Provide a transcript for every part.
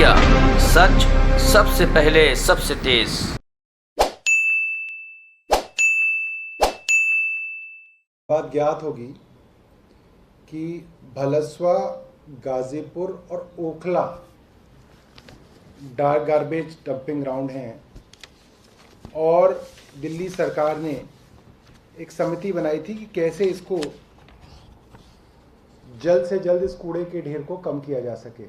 India, सच सबसे पहले सबसे तेज। बात ज्ञात होगी कि भलसवा, गाजीपुर और Okhla dark garbage dumping ground हैं और दिल्ली सरकार ने एक समिति बनाई थी कि कैसे इसको जल्द से जल्द इस कूड़े के ढेर को कम किया जा सके।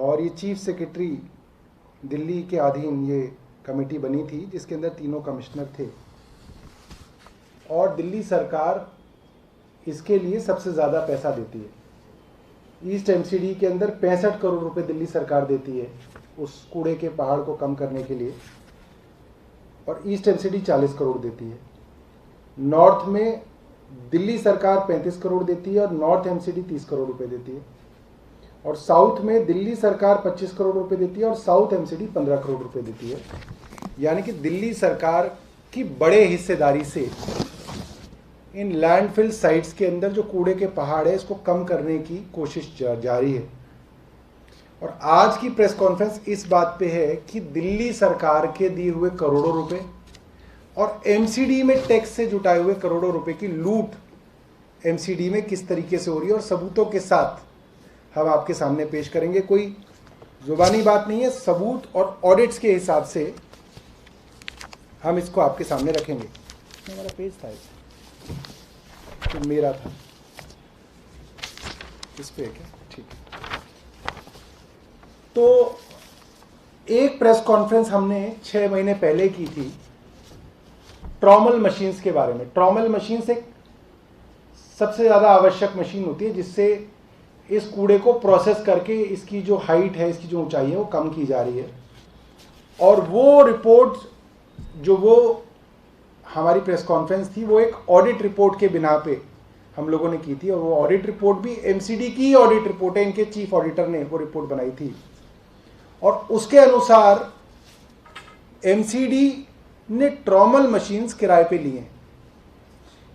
और ये चीफ सेक्रेटरी दिल्ली के अधीन ये कमेटी बनी थी जिसके अंदर तीनों कमिश्नर थे और दिल्ली सरकार इसके लिए सबसे ज़्यादा पैसा देती है। ईस्ट एमसीडी के अंदर 65 करोड़ रुपए दिल्ली सरकार देती है उस कूड़े के पहाड़ को कम करने के लिए और ईस्ट एमसीडी 40 करोड़ देती है। नॉर्थ में दिल्ली सरकार 35 करोड़ देती है और नॉर्थ एमसीडी 30 करोड़ रुपए देती है और साउथ में दिल्ली सरकार 25 करोड़ रुपए देती है और साउथ एमसीडी 15 करोड़ रुपए देती है। यानी कि दिल्ली सरकार की बड़े हिस्सेदारी से इन लैंडफिल साइट्स के अंदर जो कूड़े के पहाड़ है इसको कम करने की कोशिश जारी है। और आज की प्रेस कॉन्फ्रेंस इस बात पे है कि दिल्ली सरकार के दिए हुए करोड़ों रुपए और एमसीडी में टैक्स से जुटाए हुए करोड़ों रुपए की लूट एमसीडी में किस तरीके से हो रही है और सबूतों के साथ हम आपके सामने पेश करेंगे। कोई जुबानी बात नहीं है, सबूत और ऑडिट्स के हिसाब से हम इसको आपके सामने रखेंगे। हमारा पेज था तो मेरा था इस पे क्या ठीक है। तो एक प्रेस कॉन्फ्रेंस हमने 6 महीने पहले की थी ट्रॉमल मशीन्स के बारे में। ट्रॉमल मशीन्स एक सबसे ज़्यादा आवश्यक मशीन होती है जिससे इस कूड़े को प्रोसेस करके इसकी जो हाइट है, इसकी जो ऊंचाई है वो कम की जा रही है। और वो रिपोर्ट जो वो हमारी प्रेस कॉन्फ्रेंस थी वो एक ऑडिट रिपोर्ट के बिना पे हम लोगों ने की थी और वो ऑडिट रिपोर्ट भी एमसीडी की ऑडिट रिपोर्ट है। इनके चीफ ऑडिटर ने वो रिपोर्ट बनाई थी और उसके अनुसार एमसीडी ने ट्रॉमल मशीन्स किराए पे लिए।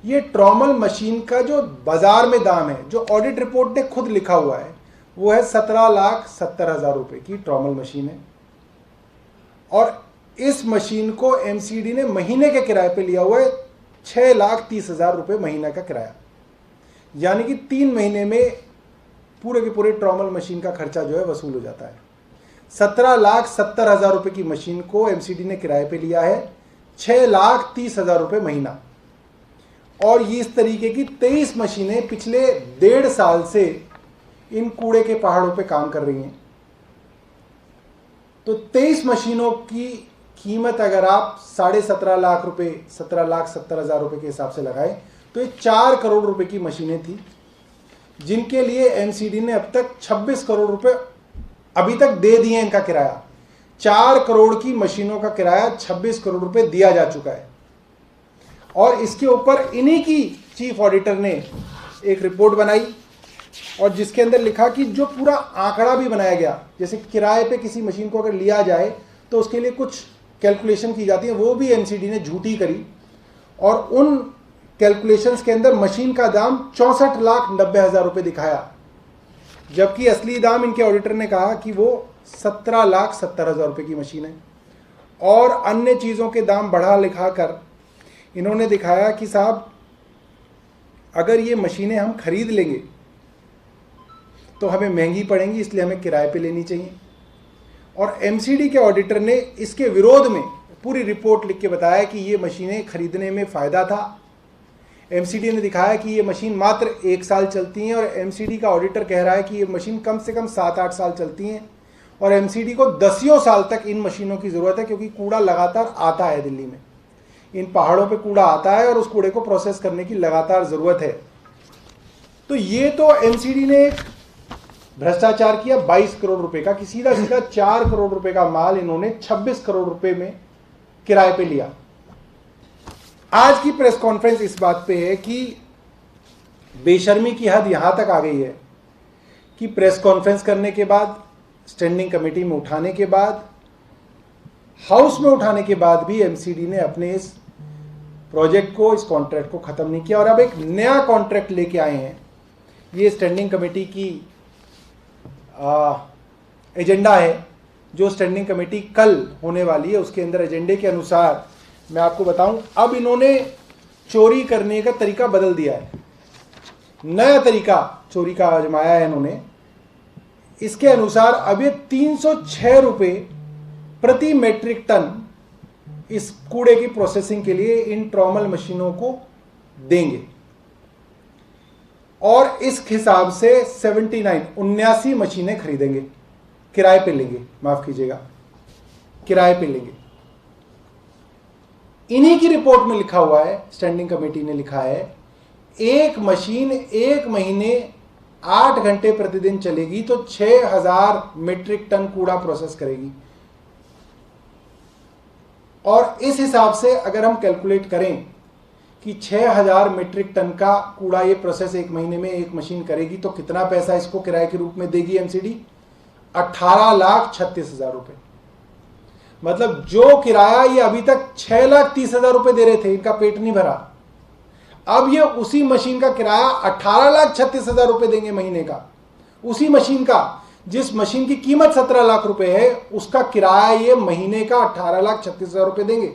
ये ट्रॉमल मशीन का जो बाजार में दाम है, जो ऑडिट रिपोर्ट ने खुद लिखा हुआ है, वो है 17,70,000 रुपए की ट्रॉमल मशीन है। और इस मशीन को एमसीडी ने महीने के किराए पे लिया हुआ है 6,30,000 रुपए महीना का किराया। यानी कि 3 महीने में पूरे के पूरे ट्रॉमल मशीन का खर्चा जो है वसूल हो जाता है। 17,70,000 रुपए की मशीन को एमसीडी ने किराए पे लिया है 6,30,000 रुपए महीना। और ये इस तरीके की 23 मशीनें पिछले 1.5 साल से इन कूड़े के पहाड़ों पे काम कर रही हैं। तो 23 मशीनों की कीमत अगर आप 17.5 लाख रुपए, 17,70,000 रुपए के हिसाब से लगाएं तो ये 4 करोड़ रुपए की मशीनें थी जिनके लिए एमसीडी ने अब तक 26 करोड़ रुपए अभी तक दे दिए। इनका किराया 4 करोड़ की मशीनों का किराया 26 करोड़ रुपए दिया जा चुका है। और इसके ऊपर इन्हीं की चीफ ऑडिटर ने एक रिपोर्ट बनाई और जिसके अंदर लिखा कि जो पूरा आंकड़ा भी बनाया गया, जैसे किराए पे किसी मशीन को अगर लिया जाए तो उसके लिए कुछ कैलकुलेशन की जाती है, वो भी एमसीडी ने झूठी करी। और उन कैलकुलेशंस के अंदर मशीन का दाम 64,90,000 रुपए दिखाया, जबकि असली दाम इनके ऑडिटर ने कहा कि वो 17,70,000 रुपए की मशीन है। और अन्य चीज़ों के दाम बढ़ा लिखा कर इन्होंने दिखाया कि साहब अगर ये मशीनें हम खरीद लेंगे तो हमें महंगी पड़ेंगी, इसलिए हमें किराए पे लेनी चाहिए। और एमसीडी के ऑडिटर ने इसके विरोध में पूरी रिपोर्ट लिख के बताया कि ये मशीनें खरीदने में फ़ायदा था। एमसीडी ने दिखाया कि ये मशीन मात्र 1 साल चलती हैं और एमसीडी का ऑडिटर कह रहा है कि ये मशीन कम से कम 7-8 साल चलती हैं और एमसीडी को 10 साल तक इन मशीनों की ज़रूरत है, क्योंकि कूड़ा लगातार आता है दिल्ली में। इन पहाड़ों पे कूड़ा आता है और उस कूड़े को प्रोसेस करने की लगातार ज़रूरत है। तो ये तो एमसीडी ने एक भ्रष्टाचार किया 22 करोड़ रुपए का, कि सीधा सीधा 4 करोड़ रुपए का माल इन्होंने 26 करोड़ रुपए में किराए पे लिया। आज की प्रेस कॉन्फ्रेंस इस बात पे है कि बेशर्मी की हद यहां तक आ गई है कि प्रेस कॉन्फ्रेंस करने के बाद, स्टैंडिंग कमेटी में उठाने के बाद, हाउस में उठाने के बाद भी एमसीडी ने अपने इस प्रोजेक्ट को, इस कॉन्ट्रैक्ट को ख़त्म नहीं किया और अब एक नया कॉन्ट्रैक्ट लेके आए हैं। ये स्टैंडिंग कमेटी की एजेंडा है जो स्टैंडिंग कमेटी कल होने वाली है, उसके अंदर एजेंडे के अनुसार मैं आपको बताऊं, अब इन्होंने चोरी करने का तरीका बदल दिया है, नया तरीका चोरी का आजमाया है इन्होंने। इसके अनुसार अब ये 306 रुपये प्रति मेट्रिक टन इस कूड़े की प्रोसेसिंग के लिए इन ट्रॉमल मशीनों को देंगे और इस हिसाब से 79 मशीनें खरीदेंगे, किराए पे लेंगे, माफ कीजिएगा, किराए पे लेंगे। इन्हीं की रिपोर्ट में लिखा हुआ है, स्टैंडिंग कमेटी ने लिखा है, एक मशीन एक महीने 8 घंटे प्रतिदिन चलेगी तो 6000 मीट्रिक टन कूड़ा प्रोसेस करेगी। और इस हिसाब से अगर हम कैलकुलेट करें कि 6000 मीट्रिक टन का कूड़ा ये प्रोसेस एक महीने में एक मशीन करेगी तो कितना पैसा इसको किराए के रूप में देगी एमसीडी? 18,36,000 रुपए। मतलब जो किराया ये अभी तक 6,30,000 रुपए दे रहे थे, इनका पेट नहीं भरा, अब ये उसी मशीन का किराया 18,36,000 रुपए देंगे महीने का। उसी मशीन का, जिस मशीन की कीमत 17 लाख रुपए है, उसका किराया ये महीने का 18,36,000 रुपए देंगे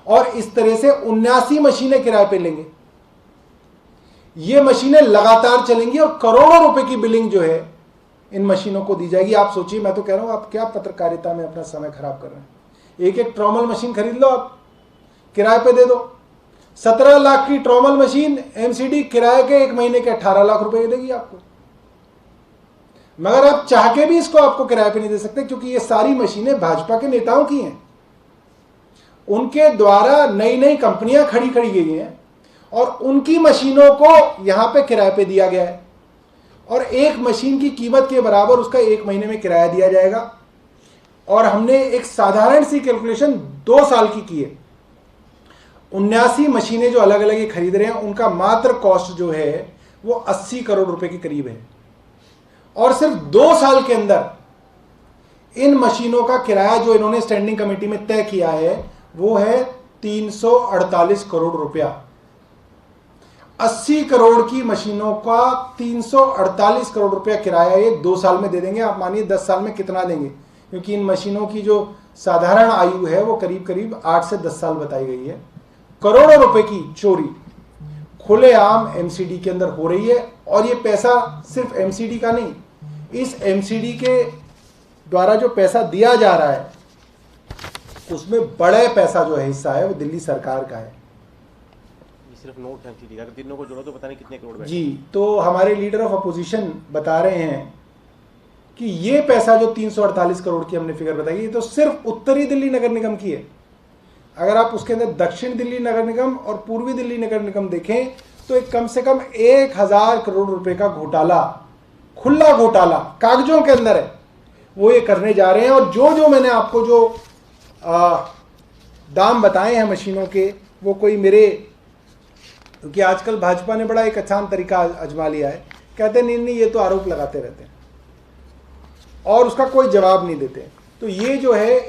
और इस तरह से 79 मशीनें किराए पे लेंगे। ये मशीनें लगातार चलेंगी और करोड़ों रुपए की बिलिंग जो है इन मशीनों को दी जाएगी। आप सोचिए, मैं तो कह रहा हूं, आप क्या पत्रकारिता में अपना समय खराब कर रहे हैं। एक एक ट्रॉमल मशीन खरीद लो, आप किराए पे दे दो। 17 लाख की ट्रॉमल मशीन एमसीडी किराए के एक महीने के 18 लाख रुपए देगी आपको। मगर आप चाह के भी इसको आपको किराए पे नहीं दे सकते, क्योंकि ये सारी मशीनें भाजपा के नेताओं की हैं। उनके द्वारा नई नई कंपनियां खड़ी गई हैं और उनकी मशीनों को यहां पे किराए पे दिया गया है और एक मशीन की कीमत के बराबर उसका एक महीने में किराया दिया जाएगा। और हमने एक साधारण सी कैलकुलेशन 2 साल की है। 79 मशीनें जो अलग अलग ये खरीद रहे हैं, उनका मात्र कॉस्ट जो है वो 80 करोड़ रुपए के करीब है। और सिर्फ 2 साल के अंदर इन मशीनों का किराया जो इन्होंने स्टैंडिंग कमेटी में तय किया है वो है 348 करोड़ रुपया। 80 करोड़ की मशीनों का 348 करोड़ रुपया किराया ये 2 साल में दे देंगे। आप मानिए 10 साल में कितना देंगे, क्योंकि इन मशीनों की जो साधारण आयु है वो करीब करीब 8 से 10 साल बताई गई है। करोड़ों रुपए की चोरी खुलेआम एमसीडी के अंदर हो रही है और ये पैसा सिर्फ एमसीडी का नहीं, इस एमसीडी के द्वारा जो पैसा दिया जा रहा है उसमें बड़े पैसा जो है हिस्सा है वो दिल्ली सरकार का है। सिर्फ नोट है, अगर तीनों को जोड़ो तो पता नहीं कितने करोड़ बैठे। जी, तो हमारे लीडर ऑफ अपोजिशन बता रहे हैं कि ये पैसा जो 348 करोड़ की हमने फिगर बताई, ये तो सिर्फ उत्तरी दिल्ली नगर निगम की है। अगर आप उसके अंदर दक्षिण दिल्ली नगर निगम और पूर्वी दिल्ली नगर निगम देखें तो एक कम से कम 1000 करोड़ रुपए का घोटाला, खुला घोटाला कागजों के अंदर है, वो ये करने जा रहे हैं। और जो मैंने आपको जो दाम बताए हैं मशीनों के, वो कोई मेरे, क्योंकि आजकल भाजपा ने बड़ा एक आसान तरीका आजमा लिया है, कहते नहीं ये तो आरोप लगाते रहते हैं और उसका कोई जवाब नहीं देते। तो ये जो है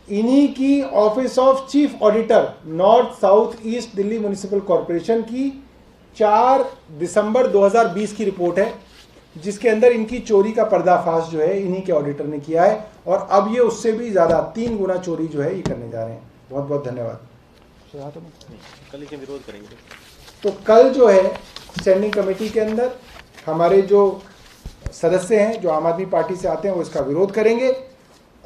इन्हीं की office of chief auditor north south east Delhi municipal corporation की 4 दिसंबर 2020 की रिपोर्ट है, जिसके अंदर इनकी चोरी का पर्दाफाश जो है इन्हीं के ऑडिटर ने किया है और अब ये उससे भी ज़्यादा 3 गुना चोरी जो है ये करने जा रहे हैं। बहुत बहुत धन्यवाद। कल इसे विरोध करेंगे। तो कल जो है स्टैंडिंग कमेटी के अंदर हमारे जो सदस्य हैं जो आम आदमी पार्टी से आते हैं वो इसका विरोध करेंगे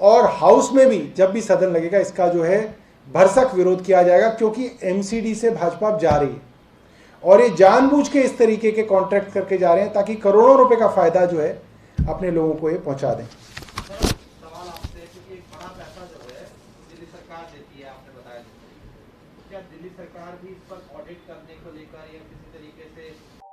और हाउस में भी जब भी सदन लगेगा इसका जो है भरसक विरोध किया जाएगा, क्योंकि एमसीडी से भाजपा जा रही है और ये जानबूझ के इस तरीके के कॉन्ट्रैक्ट करके जा रहे हैं ताकि करोड़ों रुपए का फायदा जो है अपने लोगों को ये पहुंचा दें। सवाल आपसे, क्योंकि एक बड़ा पैसा जो है दिल्ली सरकार देती है, आपने बताया, क्या दिल्ली सरकार भी इस पर ऑडिट करने को लेकर या किसी तरीके से